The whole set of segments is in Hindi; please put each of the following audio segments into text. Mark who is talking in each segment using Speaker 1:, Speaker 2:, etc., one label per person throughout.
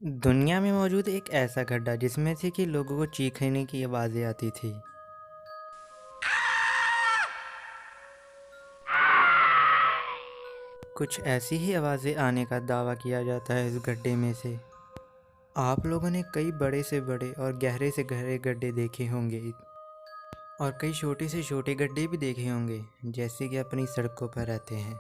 Speaker 1: दुनिया में मौजूद एक ऐसा गड्ढा जिसमें से कि लोगों को चीखने की आवाज़ें आती थी। कुछ ऐसी ही आवाज़ें आने का दावा किया जाता है इस गड्ढे में से। आप लोगों ने कई बड़े से बड़े और गहरे से गहरे गड्ढे देखे होंगे और कई छोटे से छोटे गड्ढे भी देखे होंगे जैसे कि अपनी सड़कों पर रहते हैं।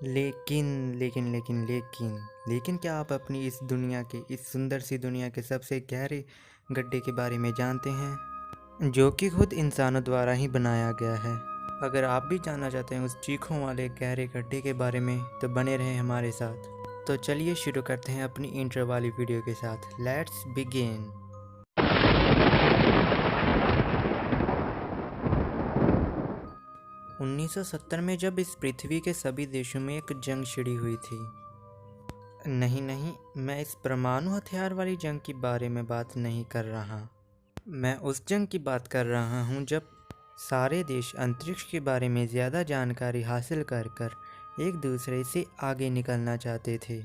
Speaker 1: लेकिन लेकिन लेकिन लेकिन लेकिन क्या आप अपनी इस दुनिया के, इस सुंदर सी दुनिया के सबसे गहरे गड्ढे के बारे में जानते हैं, जो कि खुद इंसानों द्वारा ही बनाया गया है? अगर आप भी जानना चाहते हैं उस चीखों वाले गहरे गड्ढे के बारे में तो बने रहें हमारे साथ। तो चलिए शुरू करते हैं अपनी इंट्रो वाली वीडियो के साथ। Let's begin. 1970 में जब इस पृथ्वी के सभी देशों में एक जंग छिड़ी हुई थी। नहीं नहीं, मैं इस परमाणु हथियार वाली जंग के बारे में बात नहीं कर रहा। मैं उस जंग की बात कर रहा हूँ जब सारे देश अंतरिक्ष के बारे में ज़्यादा जानकारी हासिल कर कर एक दूसरे से आगे निकलना चाहते थे,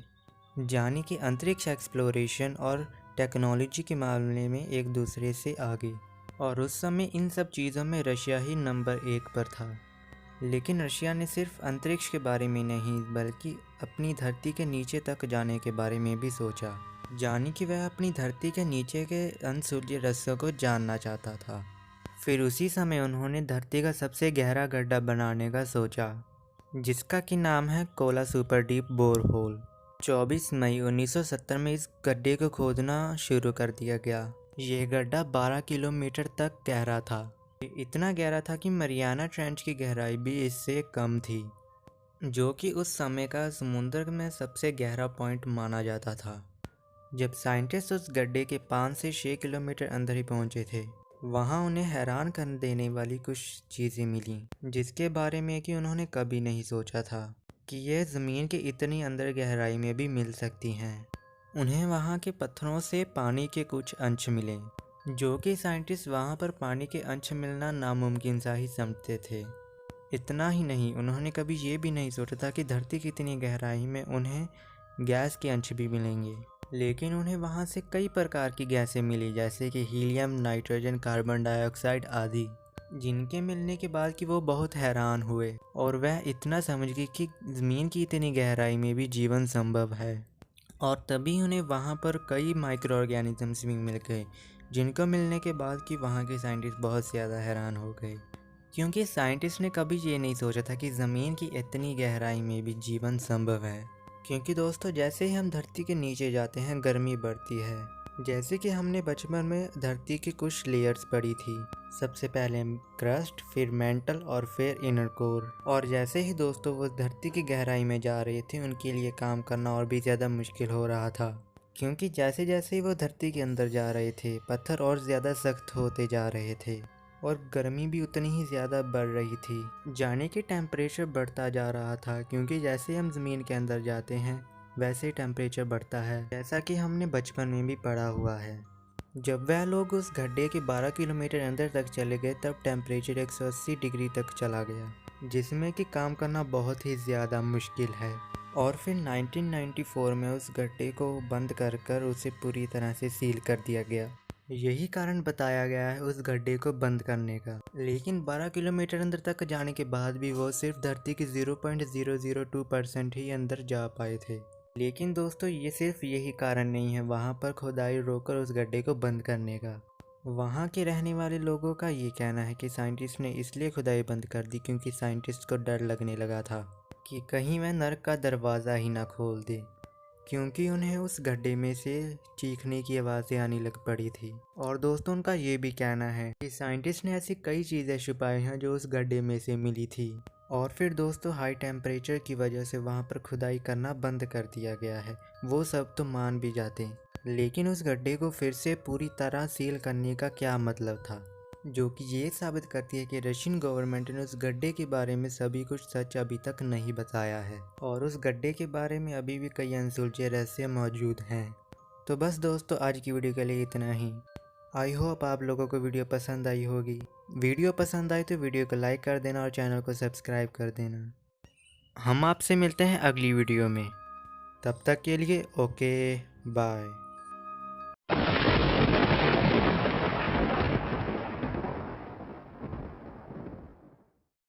Speaker 1: यानी कि अंतरिक्ष एक्सप्लोरेशन और टेक्नोलॉजी के मामले में एक दूसरे से आगे। और उस समय इन सब चीज़ों में रशिया ही नंबर 1 पर था। लेकिन रशिया ने सिर्फ अंतरिक्ष के बारे में नहीं बल्कि अपनी धरती के नीचे तक जाने के बारे में भी सोचा, यानी कि वह अपनी धरती के नीचे के अनसुलझे रहस्यों को जानना चाहता था। फिर उसी समय उन्होंने धरती का सबसे गहरा गड्ढा बनाने का सोचा, जिसका कि नाम है Kola super deep bore hole. 24 मई 1970 में इस गड्ढे को खोदना शुरू कर दिया गया। यह गड्ढा 12 किलोमीटर तक गहरा था। ये इतना गहरा था कि मरियाना ट्रेंच की गहराई भी इससे कम थी, जो कि उस समय का समुद्र में सबसे गहरा पॉइंट माना जाता था। जब साइंटिस्ट उस गड्ढे के 5 से 6 किलोमीटर अंदर ही पहुंचे थे, वहां उन्हें हैरान कर देने वाली कुछ चीज़ें मिली, जिसके बारे में कि उन्होंने कभी नहीं सोचा था कि यह ज़मीन के इतनी अंदर गहराई में भी मिल सकती हैं। उन्हें वहां के पत्थरों से पानी के कुछ अंश मिले, जो कि साइंटिस्ट वहां पर पानी के अंश मिलना नामुमकिन सा ही समझते थे। इतना ही नहीं, उन्होंने कभी ये भी नहीं सोचा था कि धरती की इतनी गहराई में उन्हें गैस के अंश भी मिलेंगे। लेकिन उन्हें वहाँ से कई प्रकार की गैसें मिली, जैसे कि हीलियम, नाइट्रोजन, कार्बन डाइऑक्साइड आदि, जिनके मिलने के बाद कि वो बहुत हैरान हुए और वह इतना समझ गए कि ज़मीन की इतनी गहराई में भी जीवन संभव है। और तभी उन्हें वहाँ पर कई माइक्रो ऑर्गेनिजम्स भी मिल गए, जिनको मिलने के बाद कि वहाँ के साइंटिस्ट बहुत ज़्यादा हैरान हो गए, क्योंकि साइंटिस्ट ने कभी ये नहीं सोचा था कि ज़मीन की इतनी गहराई में भी जीवन संभव है। क्योंकि दोस्तों, जैसे ही हम धरती के नीचे जाते हैं गर्मी बढ़ती है। जैसे कि हमने बचपन में धरती की कुछ लेयर्स पढ़ी थी, सबसे पहले क्रस्ट, फिर मेंटल और फिर इनर कोर। और जैसे ही दोस्तों वो धरती की गहराई में जा रहे थे, उनके लिए काम करना और भी ज़्यादा मुश्किल हो रहा था, क्योंकि जैसे जैसे ही वो धरती के अंदर जा रहे थे, पत्थर और ज़्यादा सख्त होते जा रहे थे और गर्मी भी उतनी ही ज़्यादा बढ़ रही थी। जाने के टेम्परेचर बढ़ता जा रहा था, क्योंकि जैसे हम ज़मीन के अंदर जाते हैं वैसे ही टेम्परेचर बढ़ता है, जैसा कि हमने बचपन में भी पढ़ा हुआ है। जब वह लोग उस गड्ढे के 12 किलोमीटर अंदर तक चले गए, तब टेम्परेचर 180 डिग्री तक चला गया, जिसमें कि काम करना बहुत ही ज़्यादा मुश्किल है। और फिर 1994 में उस गड्ढे को बंद कर कर उसे पूरी तरह से सील कर दिया गया। यही कारण बताया गया है उस गड्ढे को बंद करने का। लेकिन 12 किलोमीटर अंदर तक जाने के बाद भी वो सिर्फ धरती की 0.002% ही अंदर जा पाए थे। लेकिन दोस्तों, ये सिर्फ यही कारण नहीं है वहाँ पर खुदाई रोककर उस गड्ढे को बंद करने का। वहाँ के रहने वाले लोगों का ये कहना है कि साइंटिस्ट ने इसलिए खुदाई बंद कर दी क्योंकि साइंटिस्ट को डर लगने लगा था कि कहीं वह नर्क का दरवाज़ा ही ना खोल दे, क्योंकि उन्हें उस गड्ढे में से चीखने की आवाज़ें आने लग पड़ी थी। और दोस्तों, उनका ये भी कहना है कि साइंटिस्ट ने ऐसी कई चीज़ें छुपाई हैं जो उस गड्ढे में से मिली थी। और फिर दोस्तों, हाई टेम्परेचर की वजह से वहाँ पर खुदाई करना बंद कर दिया गया है। वो सब तो मान भी जाते, लेकिन उस गड्ढे को फिर से पूरी तरह सील करने का क्या मतलब था, जो कि ये साबित करती है कि रशियन गवर्नमेंट ने उस गड्ढे के बारे में सभी कुछ सच अभी तक नहीं बताया है और उस गड्ढे के बारे में अभी भी कई अनसुलझे रहस्य मौजूद हैं। तो बस दोस्तों, आज की वीडियो के लिए इतना ही। आई होप आप लोगों को वीडियो पसंद आई होगी। वीडियो पसंद आई तो वीडियो को लाइक कर देना और चैनल को सब्सक्राइब कर देना। हम आपसे मिलते हैं अगली वीडियो में। तब तक के लिए ओके, बाय।